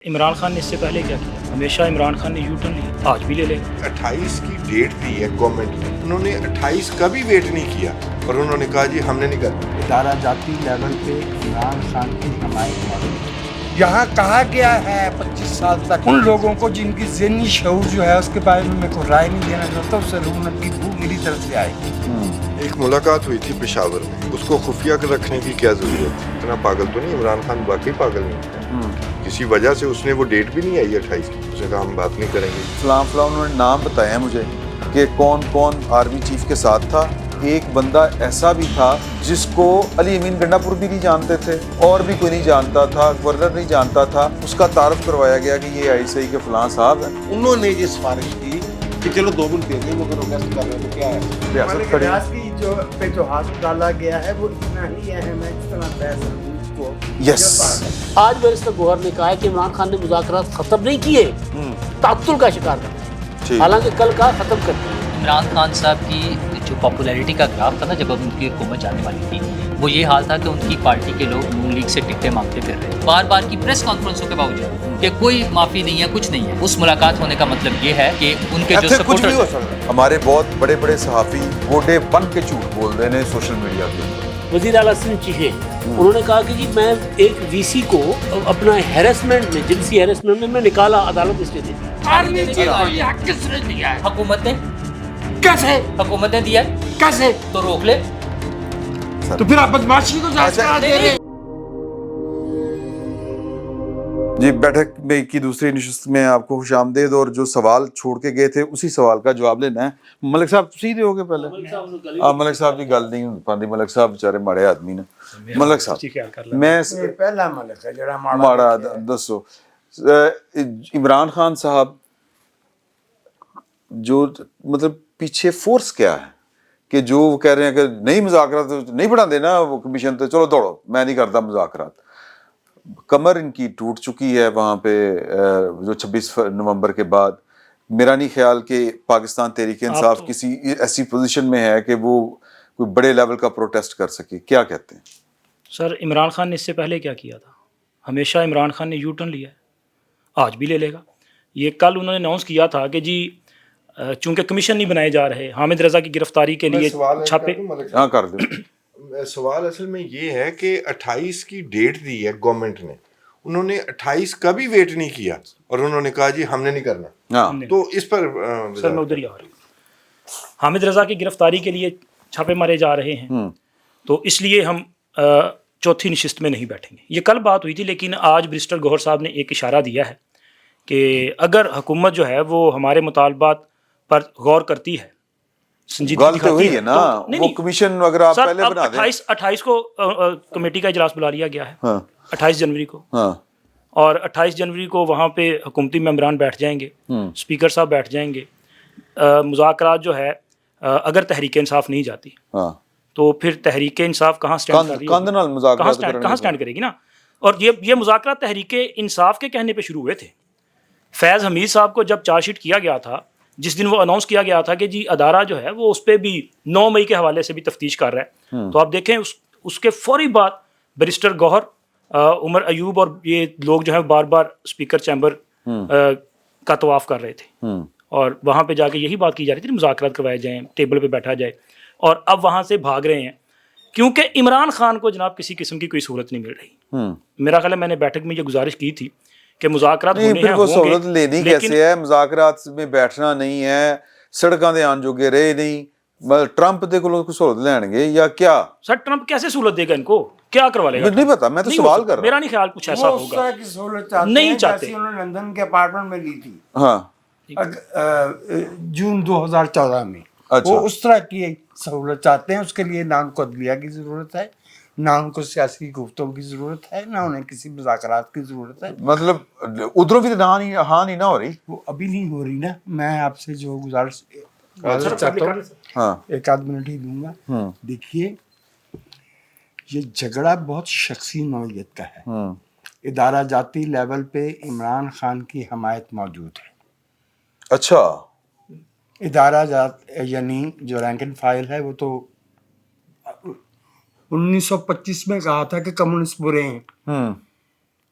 عمران خان نے اس سے پہلے کیا کیا؟ ہمیشہ عمران خان نے یو ٹرن لیا، آج بھی لے لے گا۔ 28 کی ڈیٹ دی ہے گورنمنٹ نے، انہوں نے 28 کا بھی ویٹ نہیں کیا اور انہوں نے کہا جی ہم نے نہیں کرنا۔ ادارہ جاتی لیول پہ عمران خان کی حمایت موجود ہے۔ یہاں کہا گیا ہے 25 سال تک ان لوگوں کو جن کی ذہنی شعور جو ہے اس کے بارے میں کوئی رائے نہیں دینا چاہتا، اس سے رکنت کی بھوک میری طرف سے آئے گی۔ ایک ملاقات ہوئی تھی پشاور میں، اس کو خفیہ رکھنے کی کیا ضرورت ہے؟ اتنا پاگل تو نہیں، عمران خان واقعی پاگل نہیں ہے، کسی وجہ سے اس نے وہ ڈیٹ بھی نہیں آئی 28 کی، اسے کہا ہم بات نہیں کریں گے۔ فلاں انہوں نے نام بتایا مجھے کہ کون کون آرمی چیف کے ساتھ تھا۔ ایک بندہ ایسا بھی تھا جس کو علی امین گنڈا پور بھی نہیں جانتے تھے، اور بھی کوئی نہیں جانتا تھا، گورنر نہیں جانتا تھا، اس کا تعارف کروایا گیا کہ یہ آئی سی آئی کے فلاں صاحب ہیں۔ انہوں نے یہ سفارش کی کہ چلو 2 منٹ دے دیں، مگر وہ ریسٹ کر رہے ہیں تو کیا ہے؟ ریاست کھڑی کی جو ہاتھ ڈالا گیا ہے وہ اتنا ہی اہم ہے جس طرح بحث کو۔ یس، آج بیرسٹر گوہر نے کہا ہے کہ عمران خان نے مذاکرات ختم نہیں کیے، تعطل کا شکار تھا، حالانکہ کل کا ختم کر دیا۔ عمران خان صاحب کی جو پاپولیرٹی کا گراف تھا نا جب ان کی حکومت جانے والی تھی، وہ یہ حال تھا کہ ان کی پارٹی کے لوگ نون لیگ سے ٹکٹیں مانگتے پھر رہے، بار بار کی پریس کانفرنسوں کے باوجود کہ کوئی معافی نہیں ہے، کچھ نہیں ہے۔ اس ملاقات ہونے کا مطلب یہ ہے کہ ان کے جو کچھ بھی ہو سپورٹرز، سکتا ہے۔ ہمارے بہت بڑے بڑے صحافی گوڈے بن کے جھوٹ بول رہے ہیں سوشل میڈیا پہ۔ وزیر اعلیٰ سندھ چیخے انہوں نے کہا کہ جی میں ایک وی سی کو اپنا ہیرسمنٹ میں، جنسی ہیرسمنٹ میں نکالا، عدالت اس نے دے دیا۔ آرمی چیف کو یہ حق کس نے دیا ہے؟ حکومت نے، کیسے؟ حکومت نے دیا ہے کیسے؟ تو روک لے۔ تو پھر آپ بدماشی کو جائز قرار دے رہے ہیں۔ جی، بیٹھک میں کی دوسری نشست میں آپ کو خوش آمدید، اور جو سوال چھوڑ کے گئے تھے اسی سوال کا جواب لینا ہے۔ ملک صاحب سیدھے ہو گے پہلے؟ ملک صاحب کی گل نہیں پاندی، ملک صاحب بیچارے ماڑے آدمی نے۔ ملک صاحب میں پہلا ملک ہے جڑا ماڑا دسو، عمران خان صاحب جو مطلب پیچھے فورس کیا ہے کہ جو وہ کہہ رہے ہیں کہ نہیں مذاکرات نہیں بڑھا دینا وہ کمیشن، تو چلو دوڑو میں نہیں کرتا مذاکرات۔ کمر ان کی ٹوٹ چکی ہے وہاں پہ جو 26 نومبر کے بعد۔ میرا نہیں خیال کہ پاکستان تحریک انصاف کسی ایسی پوزیشن میں ہے کہ وہ کوئی بڑے لیول کا پروٹیسٹ کر سکے، کیا کہتے ہیں؟ سر عمران خان نے اس سے پہلے کیا کیا تھا؟ ہمیشہ عمران خان نے یو ٹرن لیا ہے، آج بھی لے لے گا۔ یہ کل انہوں نے اناؤنس کیا تھا کہ جی چونکہ کمیشن نہیں بنائے جا رہے، حامد رضا کی گرفتاری کے لیے چھاپے۔ ہاں کر دیں۔ سوال اصل میں یہ ہے کہ 28 کی ڈیٹ دی ہے گورنمنٹ نے، انہوں نے 28 کا بھی ویٹ نہیں کیا اور انہوں نے کہا جی ہم نے نہیں کرنا۔ ہاں تو اس پر سر میں ادھر ہی آ رہا ہوں۔ حامد رضا کی گرفتاری کے لیے چھاپے مارے جا رہے ہیں، تو اس لیے ہم چوتھی نشست میں نہیں بیٹھیں گے۔ یہ کل بات ہوئی تھی، لیکن آج بیرسٹر گوہر صاحب نے ایک اشارہ دیا ہے کہ اگر حکومت جو ہے وہ ہمارے مطالبات پر غور کرتی ہے، سنجیدگی غلط ہوئی ہے نا وہ کمیشن، اگر آپ پہلے بنا دیں۔ 28 کو کمیٹی کا اجلاس بلا لیا گیا ہے، 28 جنوری کو، ہاں، اور 28 جنوری کو وہاں پہ حکومتی ممبران بیٹھ جائیں گے، اسپیکر صاحب بیٹھ جائیں گے۔ مذاکرات جو ہے اگر تحریک انصاف نہیں جاتی ہاں، تو پھر تحریک انصاف کہاں سٹینڈ کر رہی ہے؟ کہاں سٹینڈ کرے گی نا۔ اور یہ مذاکرات تحریک انصاف کے کہنے پہ شروع ہوئے تھے۔ فیض حمید صاحب کو جب چارج شیٹ کیا گیا تھا، جس دن وہ اناؤنس کیا گیا تھا کہ جی ادارہ جو ہے وہ اس پہ بھی 9 مئی کے حوالے سے بھی تفتیش کر رہا ہے، تو آپ دیکھیں اس کے فوری بعد بیرسٹر گوہر، عمر ایوب اور یہ لوگ جو ہیں بار بار اسپیکر چیمبر کا طواف کر رہے تھے، اور وہاں پہ جا کے یہی بات کی جا رہی تھی مذاکرات کروائے جائیں، ٹیبل پہ بیٹھا جائے، اور اب وہاں سے بھاگ رہے ہیں کیونکہ عمران خان کو جناب کسی قسم کی کوئی سہولت نہیں مل رہی۔ میرا خیال ہے میں نے بیٹھک میں یہ گزارش کی تھی کہ مذاکرات ہونے ہیں، وہ سہولت لینی کیسے ہے؟ مذاکرات میں بیٹھنا نہیں ہے، سڑکاں دے آن جوگے رہے نہیں، ٹرمپ دے کو سہولت لین گے یا کیا؟ سر ٹرمپ کیسے سہولت دے گا ان کو؟ کیا کروا لے گا؟ نہیں پتا، میں تو سوال کر رہا ہوں۔ میرا نہیں خیال کچھ ایسا ہوگا، نہیں چاہتے۔ انہوں نے لندن کے اپارٹمنٹ میں لی تھی ہاں، جون 2014 میں، وہ اس طرح کی سہولت چاہتے ہیں۔ اس کے لیے نہ ان کو عدلیہ کی ضرورت ہے، نہ ان کو سیاسی گفتگو کی ضرورت ہے، نہ انہیں کسی مذاکرات کی ضرورت ہے۔ مطلب ادھروں بھی ہاں نہیں نہ ہو رہی، وہ ابھی نہیں ہو رہی نا۔ میں آپ سے جو گزارش چاہتا ہوں، ہاں، 1 منٹ ہی دوں گا۔ دیکھیے، یہ جھگڑا بہت شخصی نوعیت کا ہے۔ ادارہ جاتی لیول پہ عمران خان کی حمایت موجود ہے۔ اچھا، ادارہ جات یعنی جو رینک اینڈ فائل ہے وہ تو 1925 میں کہا تھا کہ کمیونسٹ برے ہیں،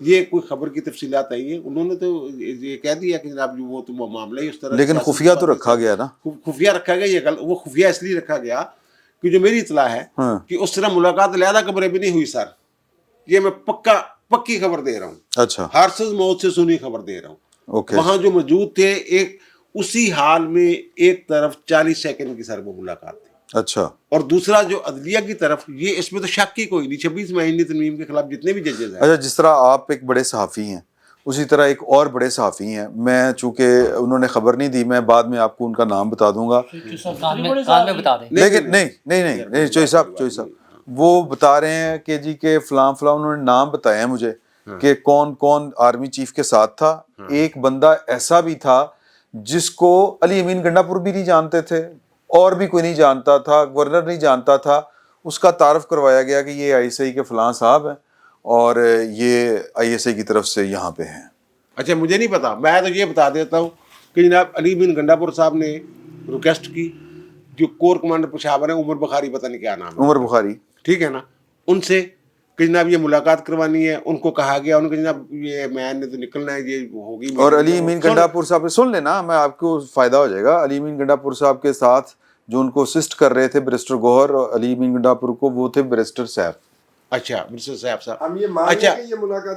یہ کوئی خبر کی تفصیلات آئی ہیں. انہوں نے تو یہ کہہ دیا کہ جناب وہ تو معاملہ ہی اس طرح. لیکن خفیہ تو رکھا گیا نا. خفیہ رکھا گیا. یہ وہ خفیہ اس لیے رکھا گیا کہ جو میری اطلاع ہے کہ اس طرح ملاقات علیحدہ کمرے میں نہیں ہوئی سر. یہ میں پکی خبر دے رہا ہوں. اچھا. ہارسز موت سے سنی خبر دے رہا ہوں. وہاں جو موجود تھے ایک اسی حال میں ایک طرف 40 سیکنڈ کی سر وہ ملاقات تھی. اچھا. اور دوسرا جو عدلیہ کی طرف, یہ اس میں تو شک ہی کوئی نہیں. 26 آئینی ترمیم کے خلاف جتنے بھی ججز ہیں. اچھا, جس طرح آپ ایک بڑے صحافی ہیں اسی طرح ایک اور بڑے صحافی ہیں. میں چونکہ انہوں نے خبر نہیں دی, میں بعد میں آپ کو ان کا نام بتا دوں گا. کان میں بتا دیں. لیکن نہیں چوئی صاحب وہ بتا رہے ہیں کہ جی کہ فلاں انہوں نے نام بتایا ہے مجھے کہ کون کون آرمی چیف کے ساتھ تھا. ایک بندہ ایسا بھی تھا جس کو علی امین گنڈا پور بھی نہیں جانتے تھے, اور بھی کوئی نہیں جانتا تھا, گورنر نہیں جانتا تھا. اس کا تعارف کروایا گیا کہ یہ ISI کے فلاں صاحب ہیں اور یہ ISI کی طرف سے یہاں پہ ہیں. اچھا, مجھے نہیں پتا. میں تو یہ بتا دیتا ہوں کہ جناب علی بن گنڈا پور صاحب نے ریکویسٹ کی, جو کور کمانڈر پشاور ہیں عمر بخاری, پتہ نہیں کیا نام ہے, عمر بخاری, ٹھیک ہے نا, ان سے کہ جناب یہ ملاقات کروانی ہے. ان کو کہا گیا, ان کو جناب یہ مین نے تو نکلنا ہے, یہ ہوگی. اور علی امین گنڈا پور صاحب سن لینا, میں آپ کو فائدہ ہو جائے گا. علی امین گنڈا پور صاحب کے ساتھ جو ان کو اسسٹ کر رہے تھے بیرسٹر گوہر اور علی امین گنڈا پور کو, وہ تھے بیرسٹر سیف. اچھا, بیرسٹر سیف صاحب. اچھا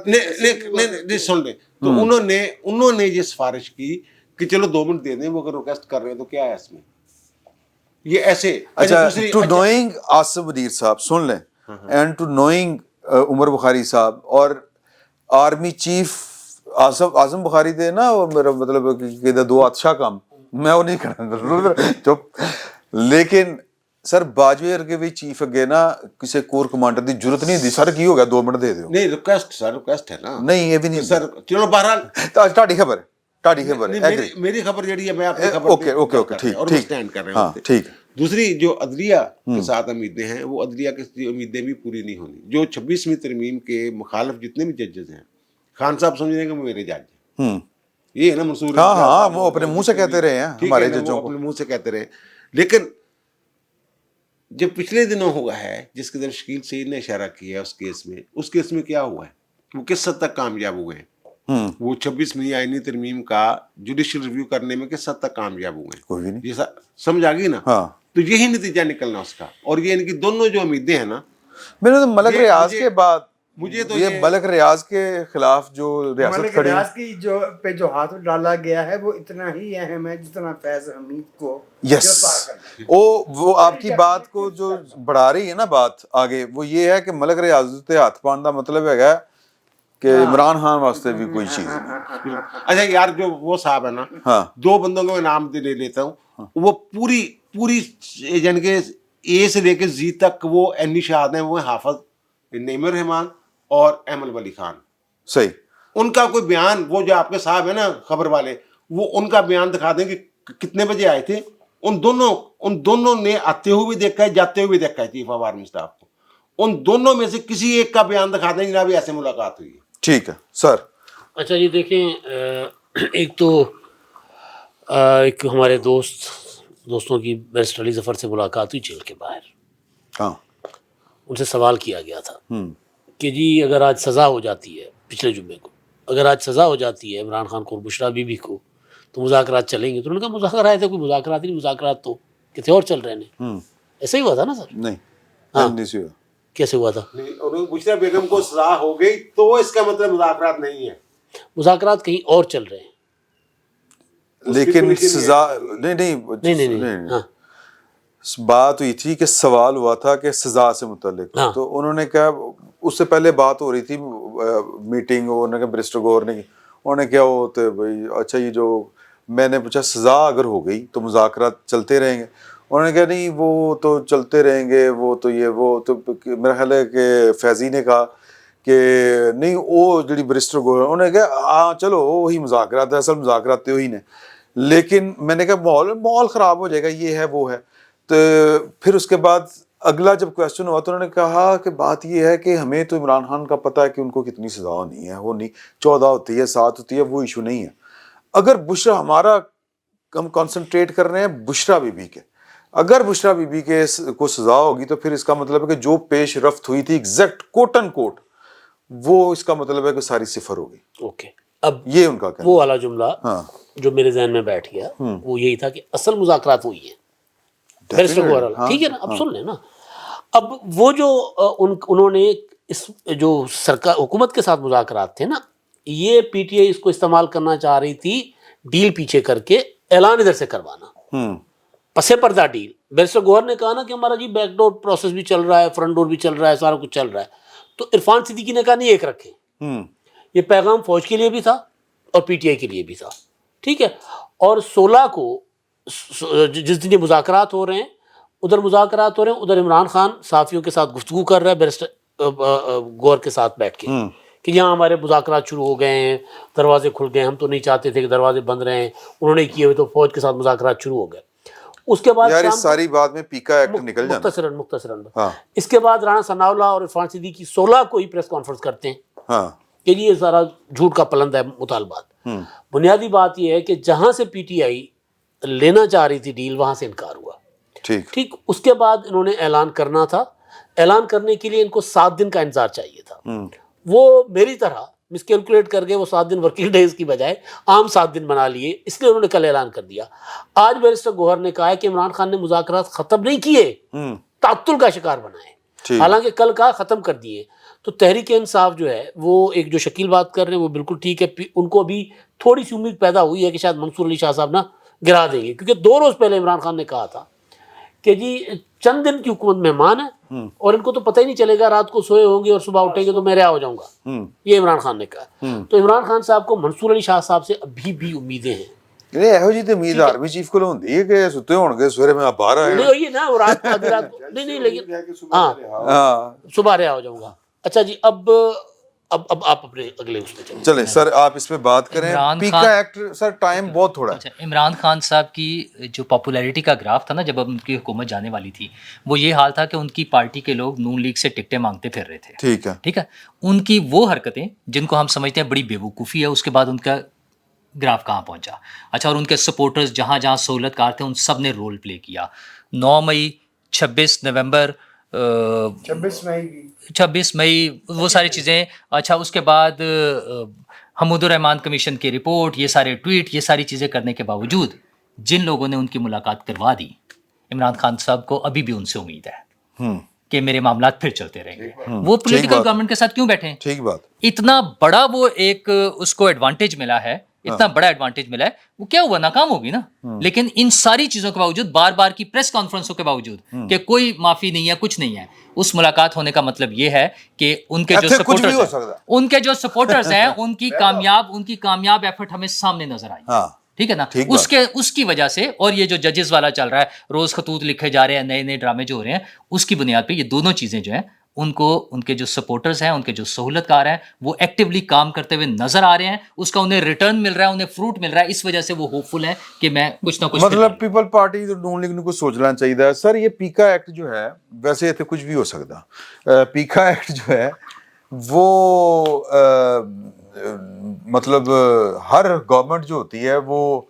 نہیں سن لیں, تو انہوں نے یہ سفارش کی کہ چلو 2 منٹ دے دیں, وہ اگر ریکویسٹ کر رہے ہیں تو کیا ہے اس میں, یہ ایسے. اچھا, ٹو نوئنگ آصف ودیر صاحب سن لیں, اینڈ ٹو نوئنگ عمر بخاری صاحب اور آرمی چیف اعظم بخاری تھے نا, میرا مطلب کہ 2 اچھا کام میں وہ نہیں کرنا چپ. لیکن سر باجوے ورگے بھی چیف اگے نا کسی کور کمانڈر دی ضرورت نہیں دی. سر کی ہو گیا 2 منٹ دے دیو. نہیں ریکویسٹ سر, ریکویسٹ ہے نا. نہیں یہ بھی نہیں سر, چلو بہرحال تہاڈی خبر ہے, میری خبر جڑی ہے میں آپ کی خبر اوکے ٹھیک اور اسٹینڈ کر رہے ہیں. ٹھیک. دوسری جو عدلیہ کے ساتھ امیدیں ہیں, وہ عدلیہ کی امیدیں بھی پوری نہیں ہونی. جو 26ویں ترمیم کے مخالف جتنے بھی ججز ہیں, خان صاحب سمجھ رہے ہیں کہ وہ میرے جج ہیں, یہ ہے نا منصور. ہاں وہ اپنے منہ سے کہتے رہے ہیں, ہمارے ججوں کو اپنے منہ سے کہتے رہے. لیکن جو پچھلے دنوں ہوا ہے, جس کی طرف شکیل سعید نے اشارہ کیا ہے, اس کیس میں کیا ہوا ہے, وہ کس حد تک کامیاب ہوئے ہیں. وہ 26ویں آئینی ترمیم کا جوڈیشل ریویو کرنے میں کس حد تک کامیاب ہوئے ہیں, کوئی نہیں. یہ سمجھ آ گئی نا. تو یہی نتیجہ نکلنا اس کا. اور یہ ان کی دونوں جو امیدیں ہیں نا, میں نے ملک ریاض کے بعد مجھے تو یہ ملک ریاض کے خلاف جو ریاست کھڑی, ریاض کی جو پہ جو ہاتھ ڈالا گیا ہے وہ اتنا ہی اہم ہے جتنا فیض حمید کو. یس, وہ آپ کی بات کو جو بڑھا رہی ہے نا بات آگے, وہ یہ ہے کہ ملک ریاض تے ہاتھ پاؤں دا مطلب ہے کہ عمران خان واسطے بھی کوئی چیز ہے. اچھا یار, جو وہ صاحب ہے نا, 2 بندوں کو میں نام لے لیتا ہوں, وہ پوری یعنی کہ اے سے لے کے زی تک وہ اینی شہاد ہیں. وہ حافظ نعیم الرحمان اور احمد ولی خان. صحیح. ان کا کوئی بیان, وہ جو آپ کے صاحب ہیں نا خبر والے, وہ ان کا بیان دکھا دیں کہ کتنے بجے آئے تھے. ان دونوں نے آتے ہوئے بھی دیکھا ہے, جاتے ہوئے بھی دیکھا ہے چیف آف آرمی اسٹاف کو. ان دونوں میں سے کسی ایک کا بیان دکھا دیں جناب ایسے ملاقات ہوئی ہے. ٹھیک ہے سر. اچھا یہ دیکھیں, ایک تو ایک ہمارے دوستوں کی بیرسٹر علی ظفر سے ملاقات ہوئی جیل کے باہر. ہاں, ان سے سوال کیا گیا تھا کہ جی اگر آج سزا ہو جاتی ہے, پچھلے جمعے کو اگر آج سزا ہو جاتی ہے عمران خان کو اور بشرا بی بی کو, تو مذاکرات چلیں گے؟ تو انہوں نے کہا مذاکرات ہے, کوئی مذاکرات نہیں, مذاکرات تو کتنے اور چل رہے ہیں. ایسا ہی ہوا تھا نا سر؟ نہیں, کیسے ہوا تھا؟ بشرا بیگم کو سزا ہو گئی تو اس کا مطلب مذاکرات نہیں ہے. مذاکرات کہیں اور چل رہے ہیں. لیکن سزا نہیں, بات ہوئی تھی کہ سوال ہوا تھا کہ سزا سے متعلق, تو انہوں نے کہا, اس سے پہلے بات ہو رہی تھی میٹنگ, انہوں نے کہا بیرسٹر گوہر نے, انہوں نے کیا وہ تو بھائی اچھا یہ جو میں نے پوچھا سزا اگر ہو گئی تو مذاکرات چلتے رہیں گے؟ انہوں نے کہا نہیں وہ تو چلتے رہیں گے, وہ تو میرا خیال ہے کہ فیضی نے کہا کہ نہیں وہ جڑی بیرسٹر گوہر, انہوں نے کہا ہاں چلو وہی مذاکرات ہے, اصل مذاکرات تو وہی نے. لیکن میں نے کہا ماحول خراب ہو جائے گا, یہ ہے وہ ہے. تو پھر اس کے بعد اگلا جب کویسچن ہوا تو انہوں نے کہا کہ بات یہ ہے کہ ہمیں تو عمران خان کا پتہ ہے کہ ان کو کتنی سزا ہونی ہے, وہ نہیں 14 ہوتی ہے 7 ہوتی ہے, وہ ایشو نہیں ہے. اگر بشرا ہمارا ہم کانسنٹریٹ کر رہے ہیں بشرا بی بی کے, اگر بشرا بی بی کے کو سزا ہوگی تو پھر اس کا مطلب ہے کہ جو پیش رفت ہوئی تھی ایگزیکٹ کوٹ اینڈ کوٹ وہ اس کا مطلب ہے کہ ساری صفر ہوگی. اوکے, اب یہ ان کا کہنا. وہ والا جملہ ہاں جو میرے ذہن میں بیٹھ گیا وہ یہی تھا کہ اصل مذاکرات وہی ہیں. ٹھیک ہے نا, اب سن لیں نا. اب وہ جو انہوں نے اس جو سرکار حکومت کے ساتھ مذاکرات تھے نا, یہ پی ٹی آئی اس کو استعمال کرنا چاہ رہی تھی ڈیل پیچھے کر کے اعلان ادھر سے کروانا, پسے پردہ ڈیل. بیرسٹر گوہر نے کہا نا کہ ہمارا جی بیک ڈور پروسیس بھی چل رہا ہے, فرنٹ ڈور بھی چل رہا ہے, سارا کچھ چل رہا ہے. تو عرفان صدیقی نے کہا نہیں ایک رکھیں, یہ پیغام فوج کے لیے بھی تھا اور پی ٹی آئی کے لیے بھی تھا. ٹھیک ہے, اور 16 کو جس دن یہ مذاکرات ہو رہے ہیں, ادھر عمران خان صحافیوں کے ساتھ گفتگو کر رہا ہے بیرسٹر گوہر کے ساتھ بیٹھ کے کہ یہاں ہمارے مذاکرات شروع ہو گئے ہیں, دروازے کھل گئے, ہم تو نہیں چاہتے تھے کہ دروازے بند رہیں, انہوں نے کیے ہوئے تو فوج کے ساتھ مذاکرات شروع ہو گئے. اس کے بعد یار اس ساری بات میں پیکا ایکٹ نکل جانا مختصراً اس کے بعد رانا ثناء اللہ اور عرفان صدیقی 16 کو ہی پریس کانفرنس کرتے ہیں کہ یہ سارا جھوٹ کا پلند ہے مطالبات. بنیادی بات یہ ہے کہ جہاں سے پی ٹی آئی لینا چاہ رہی تھی ڈیل, وہاں سے انکار ہوا. ٹھیک, اس کے بعد انہوں نے اعلان کرنا تھا. اعلان کرنے کے لیے ان کو 7 دن کا انتظار چاہیے تھا. وہ میری طرح مس کیلکولیٹ کر کے وہ 7 دن ورکنگ ڈیز کی بجائے عام 7 دن بنا لیے, اس لیے انہوں نے کل اعلان کر دیا. آج بیرسٹر گوہر نے کہا ہے کہ عمران خان نے مذاکرات ختم نہیں کیے, تعطل کا شکار بنائے, حالانکہ کل کہا ختم کر دیے. تو تحریک انصاف جو ہے وہ ایک جو شکیل بات کر رہے ہیں وہ بالکل ٹھیک ہے. ان کو ابھی تھوڑی سی امید پیدا ہوئی ہے کہ شاید منصور علی شاہ صاحب نا گرا دیں گے, کیونکہ 2 روز پہلے عمران خان نے کہا تھا کہ جی چند دن کی حکومت مہمان ہے اور ان کو تو پتہ ہی نہیں چلے گا, رات کو سوئے ہوں گے اور صبح اٹھیں گے تو میں رہا ہو جاؤں گا. یہ عمران خان نے کہا. تو عمران خان صاحب کو منصور علی شاہ صاحب سے ابھی بھی امیدیں ہیں. ਇਹੋ ਜੀ ਤੇ ਉਮੀਦ ਆਰਮੀ ਚੀਫ ਕੋਲ ਹੁੰਦੀ ਹੈ ਕਿ ਸੁੱਤੇ ਹੋਣਗੇ ਸਵੇਰੇ ਮੈਂ ਬਾਹਰ ਆਇਆ. نہیں وہی نا, رات کو نہیں لیکن ہاں صبح رہا ہو جاؤں گا. اچھا جی, اب آپ اپنے اگلے اس پہ چلیں سر, آپ اس پہ بات کریں. پیکا ایکٹ سر ٹائم بہت تھوڑا ہے. عمران خان صاحب کی جو پاپولیرٹی کا گراف تھا نا جب اب ان کی حکومت جانے والی تھی, وہ یہ حال تھا کہ ان کی پارٹی کے لوگ نون لیگ سے ٹکٹیں مانگتے پھر رہے تھے. ٹھیک ہے, ان کی وہ حرکتیں جن کو ہم سمجھتے ہیں بڑی بیوقوفی ہے, اس کے بعد ان کا گراف کہاں پہنچا. اچھا, اور ان کے سپورٹرز جہاں جہاں سہولت کار تھے ان سب نے رول پلے کیا. 9 مئی 26 نومبر 26 مئی وہ ساری چیزیں. اچھا, اس کے بعد حمود الرحمان کمیشن کی رپورٹ, یہ سارے ٹویٹ, یہ ساری چیزیں کرنے کے باوجود جن لوگوں نے ان کی ملاقات کروا دی, عمران خان صاحب کو ابھی بھی ان سے امید ہے کہ میرے معاملات پھر چلتے رہیں گے. وہ پولیٹیکل گورنمنٹ کے ساتھ کیوں بیٹھے؟ ٹھیک بات. اتنا بڑا وہ ایک اس کو ایڈوانٹیج ملا ہے, اتنا بڑا ایڈوانٹیج ملا ہے, وہ کیا ہوا, ناکام ہوگی نا. لیکن ان ساری چیزوں کے باوجود, بار بار کی پریس کانفرنسوں کے باوجود کہ کوئی معافی نہیں ہے, کچھ نہیں ہے, اس ملاقات ہونے کا مطلب یہ ہے کہ ان کے جو سپورٹرز ہیں ان کی کامیاب ایفرٹ ہمیں سامنے نظر آئی. ٹھیک ہے نا, اس کی وجہ سے. اور یہ جو ججز والا چل رہا ہے, روز خطوط لکھے جا رہے ہیں, نئے نئے ڈرامے جو ہو رہے ہیں, اس کی بنیاد پہ یہ دونوں چیزیں جو ہیں ان کو, ان کے جو سپورٹرز ہیں, ان کے جو سہولت کار ہیں, وہ ایکٹیولی کام کرتے ہوئے نظر آ رہے ہیں. اس کا انہیں ریٹرن مل رہا ہے, انہیں فروٹ مل رہا ہے. اس وجہ سے وہ ہوپ فل ہے کہ میں کچھ نہ کچھ, مطلب پیپل پارٹی نون لیگ نے کچھ سوچنا چاہیے. سر یہ پیکا ایکٹ جو ہے, ویسے یہ کچھ بھی ہو سکتا. پیکا ایکٹ جو ہے وہ مطلب ہر گورنمنٹ جو ہوتی ہے وہ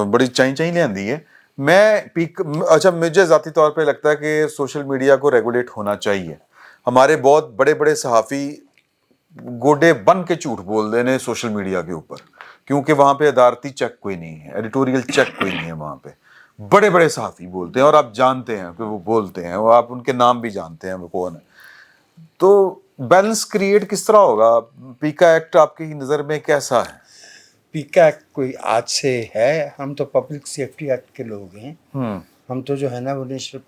بڑی چائیں لے آندی ہے. اچھا, مجھے ذاتی طور پہ لگتا ہے کہ سوشل میڈیا کو ریگولیٹ ہونا چاہیے. ہمارے بہت بڑے بڑے صحافی گوڈے بن کے جھوٹ بول رہے ہیں سوشل میڈیا کے اوپر, کیونکہ وہاں پہ ادارتی چیک کوئی نہیں ہے, ایڈیٹوریل چیک کوئی نہیں ہے. وہاں پہ بڑے بڑے صحافی بولتے ہیں اور آپ جانتے ہیں کہ وہ بولتے ہیں, وہ آپ ان کے نام بھی جانتے ہیں وہ کون ہے. تو بیلنس کریٹ کس طرح ہوگا؟ پیکا ایکٹ آپ کی نظر میں کیسا ہے؟ پیکا ایکٹ کوئی آج سے ہے؟ ہم تو پبلک سیفٹی ایکٹ کے لوگ ہیں. ہم تو جو ہے نا وہ نیشنل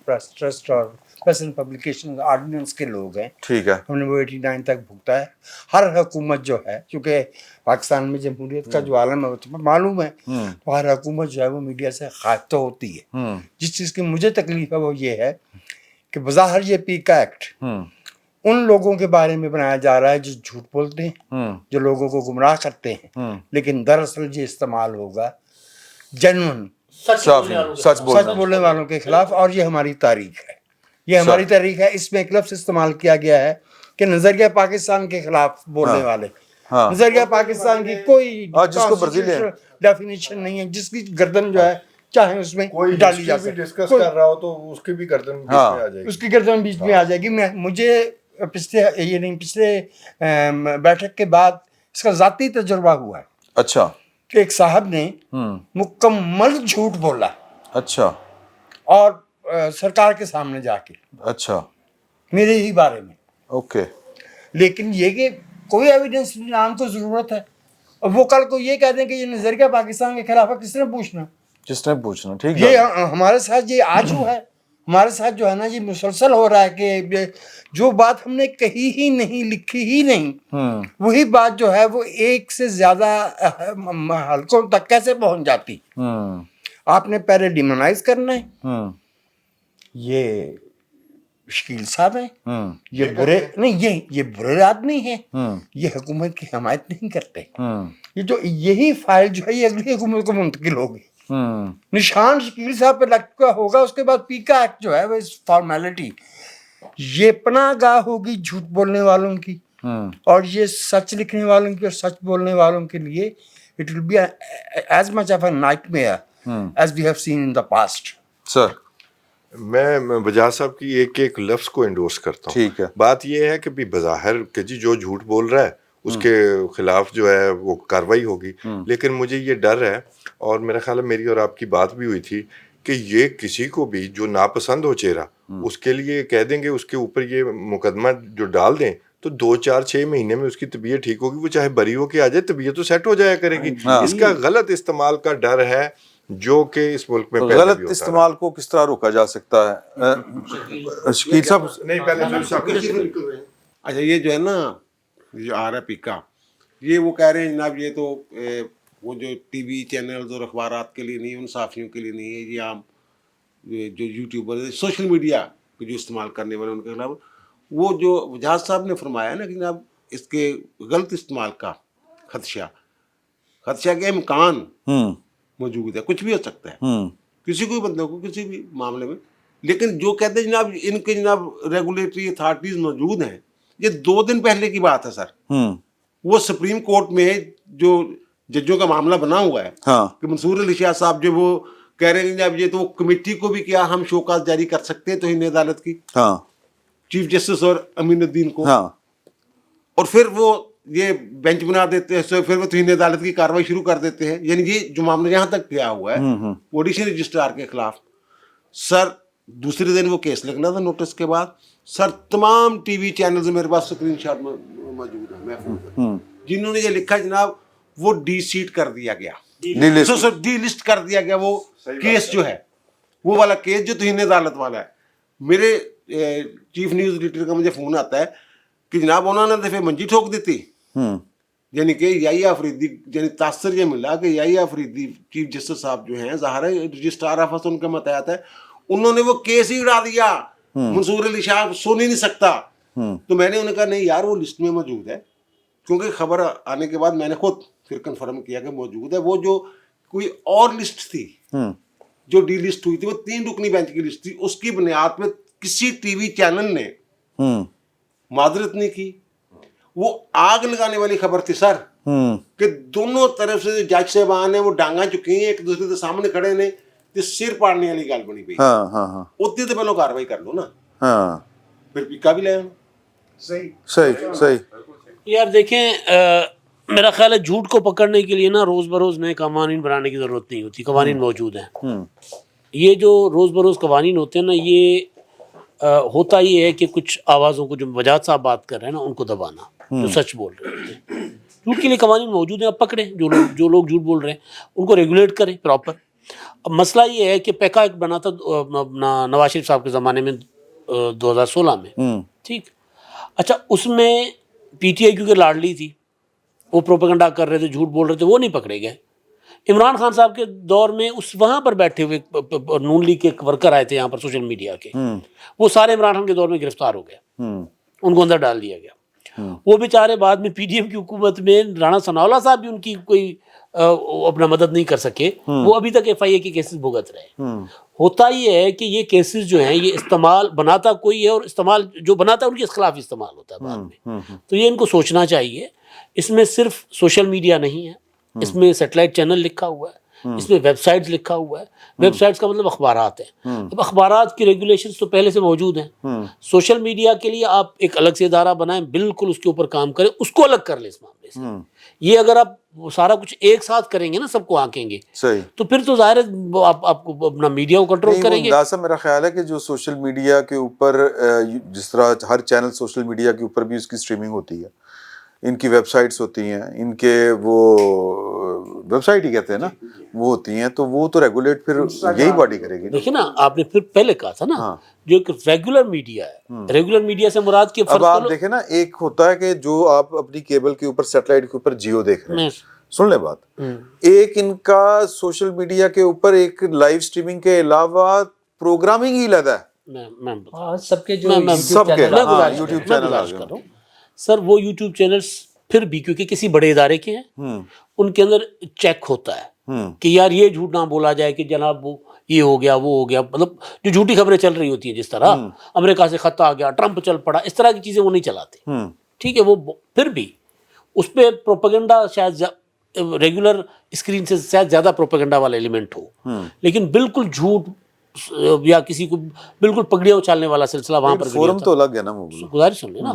پریس ٹرسٹ اور پریس اینڈ پبلیکیشن آرڈیننس کے لوگ ہیں. ٹھیک ہے, ہم نے وہ 89 تک بھگتا ہے. ہر حکومت جو ہے, چونکہ پاکستان میں جمہوریت کا جو عالم ہے وہ تمہیں معلوم ہے, تو ہر حکومت جو ہے وہ میڈیا سے خائف تو ہوتی ہے. جس چیز کی مجھے تکلیف ہے وہ یہ ہے کہ بظاہر یہ پیکا ایکٹ ان لوگوں کے بارے میں بنایا جا رہا ہے جو جھوٹ بولتے ہیں, جو لوگوں کو گمراہ کرتے ہیں, لیکن دراصل یہ استعمال ہوگا جنون سچ بولنے والوں کے خلاف. اور یہ ہماری تاریخ ہے, یہ ہماری تاریخ ہے. اس میں ایک لفظ استعمال کیا گیا ہے کہ نظریہ پاکستان کے خلاف بولنے والے. نظریہ پاکستان کی کوئی ڈیفینیشن نہیں ہے, جس کی گردن جو ہے چاہیں اس میں ڈالی جا سکے. ڈسکس کر رہا ہو تو اس کی بھی گردن بیچ میں آ جائے گی, اس کی گردن بیچ میں آ جائے گی. مجھے پچھلے بیٹھک کے بعد اس کا ذاتی تجربہ ہوا ہے. اچھا. کہ ایک صاحب نے مکمل جھوٹ بولا. اچھا. اور سرکار کے سامنے جا کے. اچھا. میرے ہی بارے میں. اوکے. لیکن یہ کہ کوئی ایویڈنس نہیں, نام کو ضرورت ہے. اور وہ کل کو یہ کہہ دیں کہ یہ نظریہ پاکستان کے خلاف ہے, کس نے پوچھنا؟ جس نے پوچھنا. ٹھیک ہے. یہ ہمارے ساتھ یہ آج ہوا ہے, ہمارے ساتھ جو ہے نا یہ مسلسل ہو رہا ہے کہ جو بات ہم نے کہی ہی نہیں, لکھی ہی نہیں, وہی بات جو ہے وہ ایک سے زیادہ حلقوں تک کیسے پہنچ جاتی. آپ نے پہلے ڈیمونائز کرنا ہے. یہ شکیل صاحب ہیں, یہ برے نہیں, یہ برے آدمی ہیں, یہ حکومت کی حمایت نہیں کرتے. یہ جو یہی فائل جو ہے یہ اگلی حکومت کو منتقل ہوگی. نشان شکیل صاحب پہ لگ چکا ہوگا, اس کے بعد پیکا ایکٹ جو ہے وہ فارمیلٹی, یہ پناہ گاہ ہوگی جھوٹ بولنے والوں کی, اور یہ سچ لکھنے والوں کی اور سچ بولنے والوں کے لیے it will be as much of a nightmare as we have seen in the past. سر میں بجاج صاحب کی ایک ایک لفظ کو انڈورس کرتا ہوں. ٹھیک ہے. بات یہ ہے کہ بھی بظاہر کہ جی جو جھوٹ بول رہا ہے اس کے خلاف جو ہے وہ کاروائی ہوگی, لیکن مجھے یہ ڈر ہے, اور میرا خیال ہے میری اور آپ کی بات بھی ہوئی تھی, کہ یہ کسی کو بھی جو ناپسند ہو چہرہ اس کے لیے کہہ دیں گے, اس کے اوپر یہ مقدمہ جو ڈال دیں تو 2-4-6 مہینے میں اس کی طبیعت ٹھیک ہوگی, وہ چاہے بری ہو کے آ جائے, طبیعت تو سیٹ ہو جایا کرے گی. اس کا غلط استعمال کا ڈر ہے جو کہ اس ملک میں غلط استعمال کو کس طرح روکا جا سکتا ہے؟ شکیل صاحب نہیں, پہلے اچھا یہ جو ہے نا جو آ رہا ہے پیکا, یہ وہ کہہ رہے ہیں جناب یہ تو وہ جو ٹی وی چینلز اور اخبارات کے لیے نہیں, ان صحافیوں کے لیے نہیں ہے, یہ عام جو یوٹیوبر سوشل میڈیا کو جو استعمال کرنے والے ان کے خلاف. وہ جو وجاہت صاحب نے فرمایا نا کہ جناب اس کے غلط استعمال کا خدشہ کے امکان موجود ہے, کچھ بھی ہو سکتا ہے کسی کوئی بندے کو کسی بھی معاملے میں. لیکن جو کہتے ہیں جناب ان کے جناب ریگولیٹری اتھارٹیز موجود ہیں, یہ 2 دن پہلے کی بات ہے سر. وہ سپریم کورٹ میں جو ججوں کا معاملہ بنا ہوا ہے کہ منصور علی شاہ صاحب جو وہ کہہ رہے ہیں جناب یہ تو کمیٹی کو بھی کیا ہم شوکاز جاری کر سکتے ہیں توہین عدالت کی, چیف جسٹس اور امین الدین کو, اور پھر وہ یہ بینچ بنا دیتے ہیں, پھر وہ توہین عدالت کی کاروائی شروع کر دیتے ہیں. یعنی یہ جو معاملہ یہاں تک کیا ہوا ہے وہ ایڈیشنل رجسٹرار کے خلاف, سر دوسرے دن وہ کیس لگنا تھا نوٹس کے بعد. سر تمام ٹی وی چینلز میرے پاس اسکرین شاٹ موجود ہے محفوظ ہے, جنہوں نے یہ لکھا جناب وہ ڈی سیٹ کر دیا گیا, ڈی لسٹ کر دیا گیا وہ کیس جو ہے, وہ والا کیس جو توہین عدالت والا ہے. میرے چیف نیوز ایڈیٹر کا مجھے فون آتا ہے کہ جناب انہوں نے دفعہ منجی ٹھوک دیتی, یعنی کہ یحییٰ آفریدی, یعنی تاثر یہ ملا کہ یحییٰ آفریدی چیف جسٹس صاحب جو ہیں, ظاہر ہے رجسٹرار آفس ان کا متحد ہے, انہوں نے وہ کیس ہی اڑا دیا, منصور علی شاہ سن ہی نہیں سکتا. تو میں نے انہیں کہا نہیں یار وہ لسٹ میں موجود ہے, کیونکہ خبر آنے کے بعد میں نے خود پھر کنفرم کیا کہ موجود ہے. وہ جو کوئی اور لسٹ تھی جو ڈی لسٹ ہوئی تھی, وہ 3 رکنی بینچ کی لسٹ تھی, اس کی بنیاد پہ کسی ٹی وی چینل نے معذرت نہیں کی. وہ آگ لگانے والی خبر تھی سر, کہ دونوں طرف سے جو جج صاحبان ہیں وہ ڈانگا چکے ہیں, ایک دوسرے کے سامنے کھڑے نے, سر پاڑنے والی گل بنی پئی. اتنی تو پہلو کاروائی کر لو نا, پھر پیکا بھی لے آنا. صحیح. یار دیکھیں میرا خیال ہے جھوٹ کو پکڑنے کے لیے نا روز بروز نئے قوانین بنانے کی ضرورت نہیں ہوتی, قوانین موجود ہیں. یہ جو روز بروز قوانین ہوتے ہیں نا, یہ ہوتا یہ ہے کہ کچھ آوازوں کو جو وجاہت صاحب بات کر رہے ہیں نا ان کو دبانا, جو سچ بول رہے ہوتے ہیں. جھوٹ کے لیے قوانین موجود ہیں, اب پکڑیں جو لوگ جھوٹ بول رہے ہیں ان کو ریگولیٹ کریں پراپر. اب مسئلہ یہ ہے کہ پیکا ایکٹ بنا تھا نواز شریف صاحب کے زمانے میں 2016 میں, ٹھیک. اچھا اس میں پی ٹی آئی کیونکہ لاڈلی تھی, وہ پروپیگنڈا کر رہے تھے, جھوٹ بول رہے تھے, وہ نہیں پکڑے گئے. عمران خان صاحب کے دور میں وہاں پر بیٹھے ہوئے نون لیگ کے ورکر آئے تھے یہاں پر سوشل میڈیا کے, وہ سارے عمران خان کے دور میں گرفتار ہو گیا, ان کو اندر ڈال دیا گیا. وہ بیچارے بعد میں پی ڈی ایم کی حکومت میں رانا ثناءاللہ صاحب بھی ان کی کوئی اپنا مدد نہیں کر سکے, وہ ابھی تک ایف آئی اے کے کیسز بھگت رہے. ہوتا یہ ہے کہ یہ کیسز جو ہیں یہ استعمال بناتا کوئی ہے, اور استعمال جو بناتا ہے ان کے خلاف استعمال ہوتا ہے بعد میں. تو یہ ان کو سوچنا چاہیے, اس میں صرف سوشل میڈیا نہیں ہے, اس میں سیٹلائٹ چینل لکھا ہوا ہے, اس میں ویب سائٹس لکھا ہوا ہے. ویب سائٹس کا مطلب اخبارات ہیں. اب اخبارات کی ریگولیشنز تو پہلے سے موجود ہیں. سوشل میڈیا کے لیے آپ ایک الگ سے ادارہ بنائیں, بالکل اس کے اوپر کام کریں, اس کو الگ کر لیں اس معاملے سے. یہ اگر آپ سارا کچھ ایک ساتھ کریں گے نا, سب کو آنکیں گے, تو پھر تو ظاہر ہے آپ کو اپنا میڈیا کو کنٹرول کریں گے. اندازہ میرا خیال ہے کہ جو سوشل میڈیا کے اوپر جس طرح ہر چینل سوشل میڈیا کے اوپر بھی اس کی اسٹریمنگ ہوتی ہے, ان کی ویب سائٹس ہوتی ہیں, ان کے وہ ویب سائٹ ہی کہتے ہیں نا, وہ ہوتی ہیں, تو وہ تو ریگولیٹ پھر یہی باڈی کرے گی. دیکھیں نا, آپ نے پھر پہلے کہا تھا نا, جو ایک ریگولر میڈیا ہے, ریگولر میڈیا سے مراد کی اب آپ دیکھیں نا, ایک ہوتا ہے کہ جو آپ اپنی کیبل کے اوپر سیٹلائٹ کے اوپر جیو دیکھ رہے ہیں, سن لیں بات, ایک ان کا سوشل میڈیا کے اوپر ایک لائیو اسٹریمنگ کے علاوہ پروگرامنگ ہی علیحدہ ہے. سب کے جو سب کے یوٹیوب چینل آ گئے سر, وہ یوٹیوب چینلز پھر بھی کیونکہ کسی بڑے ادارے کے ہیں, ان کے اندر چیک ہوتا ہے کہ یار یہ جھوٹ نہ بولا جائے کہ جناب وہ یہ ہو گیا وہ ہو گیا, مطلب جو جھوٹی خبریں چل رہی ہوتی ہیں, جس طرح امریکہ سے خط آ گیا, ٹرمپ چل پڑا, اس طرح کی چیزیں وہ نہیں چلاتے. ٹھیک ہے, وہ پھر بھی اس پہ پروپیگنڈا شاید ریگولر اسکرین سے شاید زیادہ پروپیگنڈا والا ایلیمنٹ ہو, لیکن بالکل جھوٹ یا کسی کو بالکل پگڑیاں اچھالنے والا سلسلہ وہاں پر فورم تو الگ ہے نا, گزارش سن لیں نا,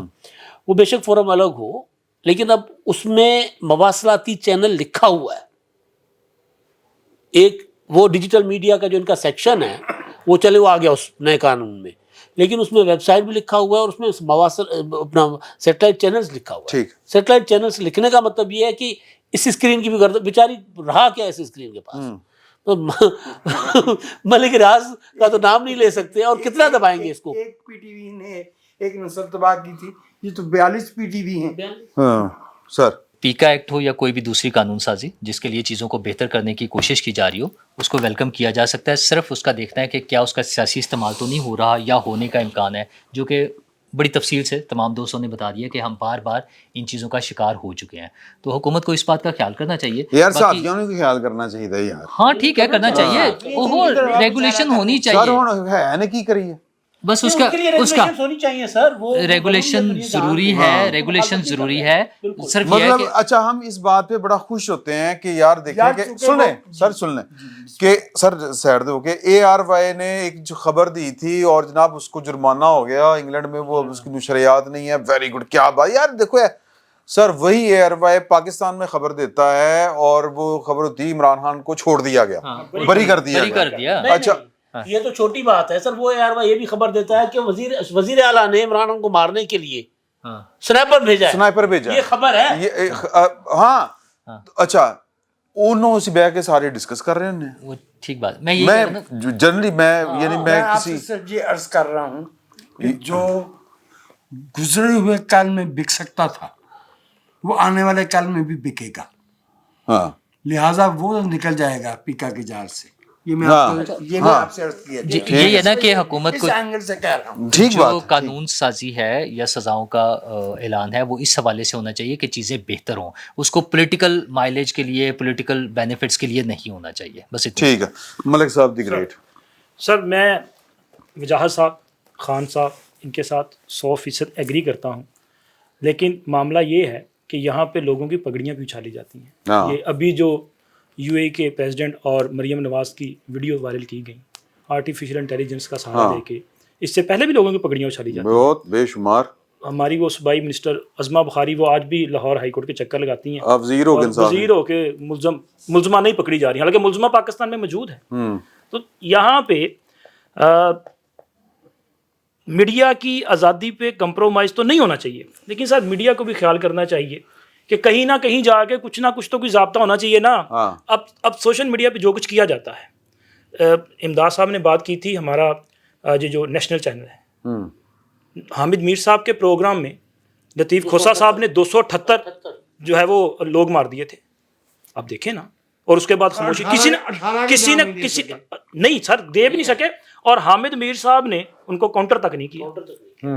وہ بے شک فورم الگ ہو, لیکن اب اس میں مواصلاتی چینل لکھا ہوا ہے. ایک وہ ڈیجیٹل میڈیا کا جو ان کا سیکشن ہے وہ چلے, وہ آ گیا اس نئے قانون میں, لیکن اس میں ویب سائٹ بھی لکھا ہوا ہے, اور اس میں اپنا سیٹلائٹ چینلز لکھا ہوا ہے. سیٹلائٹ چینلز لکھنے کا مطلب یہ ہے کہ اس اسکرین کی بھی گردن بیچاری رہا کیا اس اسکرین کے پاس, تو ملک ریاض کا تو نام نہیں لے سکتے, اور کتنا دبائیں گے اس کو. ایک پی ٹی وی نے ایک نسل تباہ کی تھی, یہ تو 42 پی ٹی وی ہیں. سر پیکا ایکٹ ہو یا کوئی بھی دوسری قانون سازی جس کے لیے چیزوں کو بہتر کرنے کی کوشش کی جا رہی ہو, اس کو ویلکم کیا جا سکتا ہے. صرف اس کا دیکھنا ہے کہ کیا اس کا سیاسی استعمال تو نہیں ہو رہا یا ہونے کا امکان ہے, جو کہ بڑی تفصیل سے تمام دوستوں نے بتا دیا کہ ہم بار بار ان چیزوں کا شکار ہو چکے ہیں. تو حکومت کو اس بات کا خیال کرنا چاہیے یار, ساتھیوں نے خیال کرنا چاہیے تھا یار. ہاں ٹھیک ہے, کرنا چاہیے, وہ ریگولیشن ہونی چاہیے. ہے نا کی کریے, بس اس کا ہونی چاہیے سر, وہ ریگولیشن ضروری ہے, ریگولیشن ضروری ہے. صرف یہ مطلب اچھا, ہم اس بات پہ بڑا خوش ہوتے ہیں کہ یار دیکھیں کہ سن لیں کہ سر سیڈ دو کہ ARY نے ایک جو خبر دی تھی اور جناب اس کو جرمانہ ہو گیا انگلینڈ میں, وہ اس کی نشریات نہیں ہے, ویری گڈ, کیا بات یار. دیکھو سر, وہی ARY پاکستان میں خبر دیتا ہے, اور وہ خبر ہوتی عمران خان کو چھوڑ دیا گیا, بری کر دیا. اچھا, یہ تو چھوٹی بات ہے سر. وہ یار یہ بھی خبر دیتا ہے کہ وزیر اعلیٰ نے عمران خان کو مارنے کے لیے سنائپر بھیجا, یہ خبر ہے. ہاں, اچھا, انہوں سے بیٹھ کے سارے ڈسکس کر رہے ہیں. وہ ٹھیک بات, میں جنرلی میں کسی سے یہ عرض کر رہا ہوں کہ جو گزرے ہوئے کل میں بک سکتا تھا وہ آنے والے کل میں بھی بکے گا. ہاں, لہٰذا وہ نکل جائے گا پیکا کے جال سے. یہ میں آپ سے عرض کیا, یہ ہے نا کہ حکومت کو اس اینگل سے کہہ رہا ہوں. جو قانون سازی ہے یا سزاؤں کا اعلان ہے, وہ اس حوالے سے ہونا چاہیے کہ چیزیں بہتر ہوں. اس کو پولیٹیکل مائلیج کے لیے, پولیٹیکل بینیفٹس کے لیے نہیں ہونا چاہیے. بس ٹھیک ہے. ملک صاحب دی گریٹ. سر, میں وجاہت صاحب, خان صاحب, ان کے ساتھ 100% ایگری کرتا ہوں, لیکن معاملہ یہ ہے کہ یہاں پہ لوگوں کی پگڑیاں بھی اچھالی جاتی ہیں. یہ ابھی جو UAE کے پریزیڈنٹ اور مریم نواز کی ویڈیو وائرل کی گئی آرٹیفیشل انٹیلیجنس کا سہارا دے کے, اس سے پہلے بھی لوگوں کی پگڑیاں اچھالی جاتی ہیں بہت بے شمار. ہماری وہ صوبائی منسٹر عظمہ بخاری, وہ آج بھی لاہور ہائی کورٹ کے چکر لگاتی ہیں, وزیر ہو کے ملزمہ نہیں پکڑی جا رہی, حالانکہ ملزمہ پاکستان میں موجود ہے. تو یہاں پہ میڈیا کی آزادی پہ کمپرومائز تو نہیں ہونا چاہیے, لیکن سر میڈیا کو بھی خیال کرنا چاہیے کہ کہیں نہ کہیں جا کے کچھ نہ کچھ تو کوئی ضابطہ ہونا چاہیے نا. اب سوشل میڈیا پہ جو کچھ کیا جاتا ہے, امداد صاحب نے بات کی تھی, ہمارا جو نیشنل چینل ہے, حامد میر صاحب کے پروگرام میں لطیف کھوسا صاحب نے 278 جو ہے وہ لوگ مار دیے تھے. آپ دیکھیں نا, اور اس کے بعد خاموشی, کسی نے نہیں سر دے بھی نہیں سکے, اور حامد میر صاحب نے ان کو کاؤنٹر تک نہیں کیا,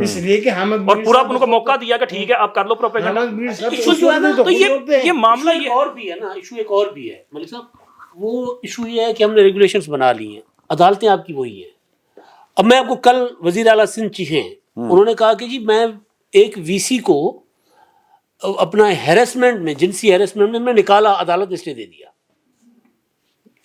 اس لیے کہ حامد اور پورا ان کو موقع دیا کہ ٹھیک ہے آپ کر لو پروپیگنڈا. تو یہ معاملہ یہ اور بھی ہے نا, ایشو ایک اور بھی ہے ملک صاحب. وہ ایشو یہ ہے کہ ہم نے ریگولیشنز بنا لی ہیں, عدالتیں آپ کی وہی ہیں. اب میں آپ کو کل وزیر اعلیٰ سندھ چیخیں, انہوں نے کہا کہ جی میں ایک VC کو اپنا ہیرسمنٹ میں, جنسی ہیرسمنٹ میں نکالا, عدالت اس نے دے دیا.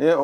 ਇਹ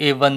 A1